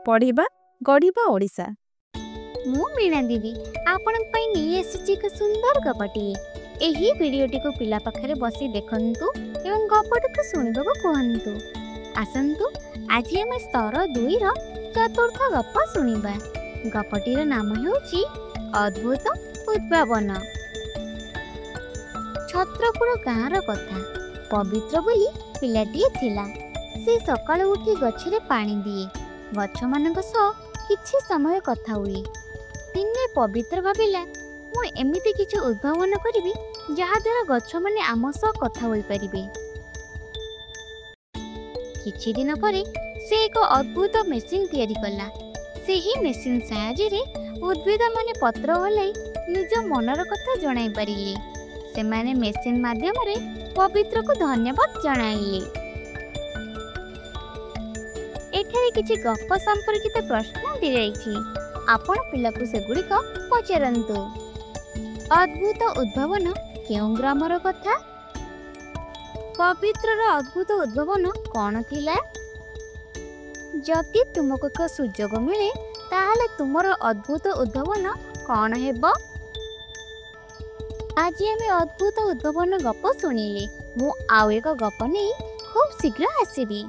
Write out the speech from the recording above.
पढ़िबा गढ़िबा ओडिशा। मु मीना दीदी आपन पई नहीं आसी एक सुंदर गपटी। एही वीडियोटी को पिला पाखरे बसी देखंतु एवं गपटी को सुनिबा कहंतु। आसंतु आज हम स्तर 2 रो चतुर्थ गप सुनिबा। गपटीर नाम हेउची अद्भुत उद्भावन। छत्रपुर गाँर कथा। पवित्र बोली पिलाटिए थिला। से सकाळ उठी गछरे पानी दिए, गछ मानक सह किछि समय कथा हुए। दिने पवित्र भाविला मु एमिति किछि उद्भावन करिबि जहा द्वारा गछ माने आम सह कथा होई परिबे। किछि दिन परे से एक अद्भुत मेसिन तैयारी कला। सेही मेसिन साहाय्य उद्भिद माने पत्र हलाई निज मनर कथा जणाई पारिले। से माने मेसिन माध्यम रे पवित्र को धन्यवाद जणाइले। एठारे किछि गप संपर्कित प्रश्न दिराइछि। आपण पिला को सेगुड़िक पचारंतु। अद्भुत उद्भावन केउं ग्रामर कथा? पवित्रर अद्भुत उद्भावन कौन थिला? जदि तुमको एक सुजोग मिले ताहले तुमर अद्भुत उद्भावन कौन हेबो? आज आम अद्भुत उद्भावन गप शुणिले। मु आउ एक गप नहीं खूब शीघ्र आसबि।